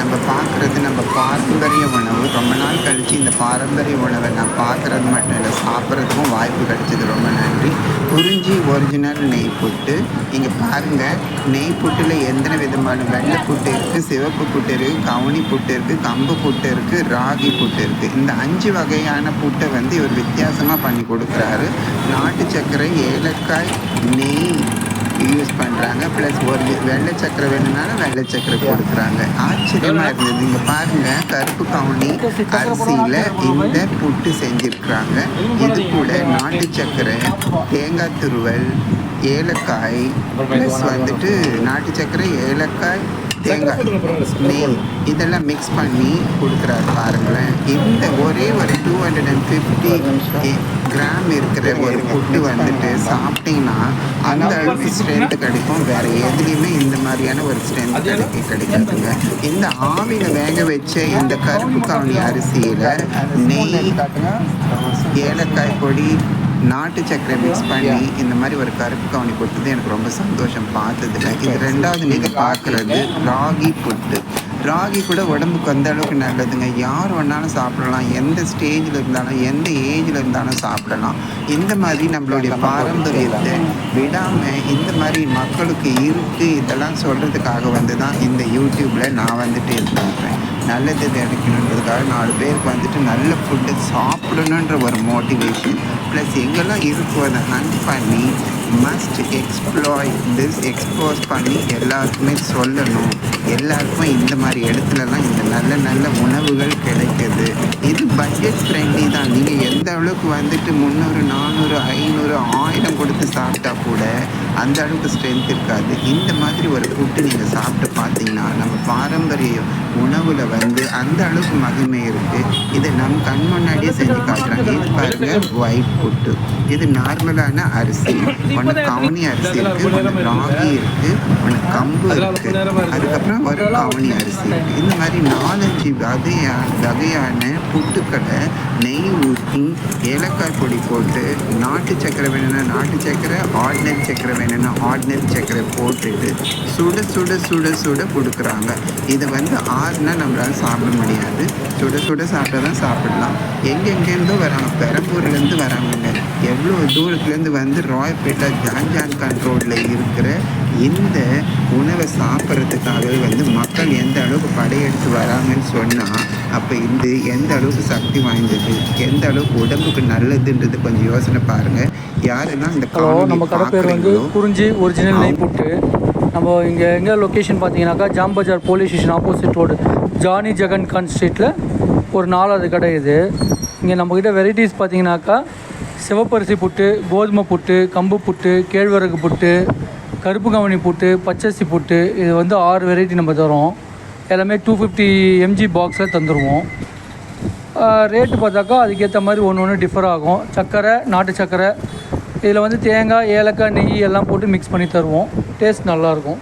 நம்ம பார்க்குறது நம்ம பாரம்பரிய உணவு. ரொம்ப நாள் கழித்து இந்த பாரம்பரிய உணவை நான் பார்க்குறது மட்டும் இல்லை, சாப்பிட்றதுக்கும் வாய்ப்பு கிடைச்சது. ரொம்ப நன்றி. குறிஞ்சி ஒரிஜினல் நெய் புட்டு. இங்கே பாருங்கள், நெய் புட்டில் எத்தனை விதமான வெள்ளை புட்டு இருக்குது, சிவப்பு புட்டு இருக்குது, கவுனி புட்டு இருக்குது, கம்பு புட்டு இருக்குது, ராகி புட்டு இருக்குது. இந்த 5 வகையான புட்டை வந்து இவர் வித்தியாசமாக பண்ணி கொடுக்குறாரு. நாட்டு சர்க்கரை, ஏலக்காய், நெய் யூஸ் பண்ணுறாங்க. ப்ளஸ் ஒரு வெள்ளை சக்கரை வேணும்னாலும் வெள்ளை சக்கரை கொடுக்குறாங்க. ஆச்சரியமாக இருந்தது. இங்கே பாருங்கள், கருப்பு கவுனி அரிசியில் இந்த புட்டு செஞ்சுருக்குறாங்க. இது கூட நாட்டு சக்கரை, தேங்காய் துருவல், ஏலக்காய், ப்ளஸ் வந்துட்டு நாட்டு சக்கரை, ஏலக்காய், தேங்காய், நெய் இதெல்லாம் மிக்ஸ் பண்ணி கொடுக்குறாரு. பாருங்களேன், இந்த ஒரே ஒரு 250 கிராம் இருக்கிற ஒரு புட்டு வந்துட்டு சாப்பிட்டீங்கன்னா அந்த அளவுக்கு ஸ்ட்ரென்த்து கிடைக்கும். வேறு எதுலேயுமே இந்த மாதிரியான ஒரு ஸ்ட்ரென்த் கிடைக்காதுங்க. இந்த ஆவியில் வேக வச்ச இந்த கருப்பு கவுனி அரிசியில் நெய், ஏலக்காய் பொடி, நாட்டு சக்கரை மிக்ஸ் பண்ணி இந்த மாதிரி ஒரு கருப்பு கவுனி கொடுத்தது எனக்கு ரொம்ப சந்தோஷம் பார்த்ததில்ல. இது 2வது நீங்கள் பார்க்குறது ராகி புட்டு. ராகி கூட உடம்புக்கு அந்த அளவுக்கு நல்லதுங்க. யார் வேணாலும் சாப்பிடலாம், எந்த ஸ்டேஜில் இருந்தாலும் எந்த ஏஜில் இருந்தாலும் சாப்பிடலாம். இந்த மாதிரி நம்மளுடைய பாரம்பரியத்தை விடாமல் இந்த மாதிரி மக்களுக்கு இருக்குது இதெல்லாம் சொல்கிறதுக்காக வந்து தான் இந்த யூடியூப்பில் நான் வந்துட்டு இது பண்ணுறேன். நல்லது கிடைக்கணுன்றதுக்காக 4 பேருக்கு வந்துட்டு நல்ல ஃபுட்டு சாப்பிடணுன்ற ஒரு மோட்டிவேஷன். ப்ளஸ் எங்கெல்லாம் இருக்கோ அதை ஹண்ட் பண்ணி மஸ்ட் எக்ஸ்போஸ் பண்ணி எல்லாருக்குமே சொல்லணும். எல்லாருக்கும் இந்த மாதிரி இடத்துலலாம் இந்த நல்ல நல்ல உணவுகள் கிடைக்கிது. இது பட்ஜெட் ஃப்ரெண்ட்லி தான். நீங்கள் எந்த அளவுக்கு வந்துட்டு 300, 400, 500, 1000 கொடுத்து சாப்பிட்டா கூட அந்த அளவுக்கு ஸ்ட்ரென்த் இருக்காது. இந்த மாதிரி ஒரு ஃபுட்டு நீங்கள் சாப்பிட்டு பார்த்தீங்கன்னா நம்ம பாரம்பரிய உணவில் வந்து அந்த அளவுக்கு மகிமை இருக்குது. இதை நம்ம கண் முன்னாடியே செஞ்சு காட்டுறாங்க. இது பாருங்கள், ஒயிட் புட்டு. இது நார்மலான அரிசி. ஒன்று கவுனி அரிசி இருக்குது, ஒன்று ராகி இருக்குது, ஒன்று கம்பு இருக்குது, அதுக்கப்புறம் ஒரு கவுனி அரிசி இருக்குது. இந்த மாதிரி 4-5 வகையான புட்டுக்களை நெய் ஊற்றி ஏலக்காய் பொடி போட்டு நாட்டு சக்கரை வேணும்னா நாட்டு சக்கரை, ஆர்டினரி சக்கரை வேணும்னா ஆர்டினரி சக்கரை போட்டுட்டு சுட சுட சுட சுட கொடுக்குறாங்க. இதை வந்து ஆறுனா நம்மளால் சாப்பிட முடியாது. சுட சுட சாப்பிட்டா தான் சாப்பிடலாம். எங்கெங்கேருந்தோ வராங்க, பெரம்பூர்லேருந்து வராங்கங்க. எவ்வளோ தூரத்துலேருந்து வந்து ராயப்பேட்டை ஜான் கண்ட்ரோலில் இருக்கிற இந்த உணவை சாப்பிட்றதுக்காகவே வந்து மக்கள் எந்த அளவுக்கு படையெடுத்து வராங்கன்னு சொன்னால் அப்போ இது எந்த அளவுக்கு சக்தி வாய்ந்தது, எந்த அளவுக்கு உடம்புக்கு நல்லதுன்றது கொஞ்சம் யோசனை பாருங்கள். யாரெல்லாம் இந்த நம்ம கடை பேர் வந்து குறிஞ்சி ஒரிஜினல் நெய் புட்டு. நம்ம இங்கே எங்கே லொக்கேஷன் பார்த்தீங்கன்னாக்கா Jam Bazaar police station opposite road Jani Jahan Khan ஸ்ட்ரீட்டில் ஒரு 4வது கடை இது. இங்கே நம்மக்கிட்ட வெரைட்டிஸ் பார்த்தீங்கன்னாக்கா சிவப்பரிசி புட்டு, கோதுமை புட்டு, கம்பு புட்டு, கேழ்வரகு புட்டு, கருப்பு கவனி புட்டு, பச்சரிசி புட்டு, இது வந்து 6 வெரைட்டி நம்ம தரோம். எல்லாமே 250 mg பாக்ஸில் தந்துடுவோம். ரேட்டு பார்த்தாக்கா அதுக்கேற்ற மாதிரி ஒன்று டிஃபர் ஆகும். சர்க்கரை, நாட்டு சர்க்கரை, இதில் வந்து தேங்காய், ஏலக்காய், நெய் எல்லாம் போட்டு மிக்ஸ் பண்ணி தருவோம். டேஸ்ட் நல்லாயிருக்கும்.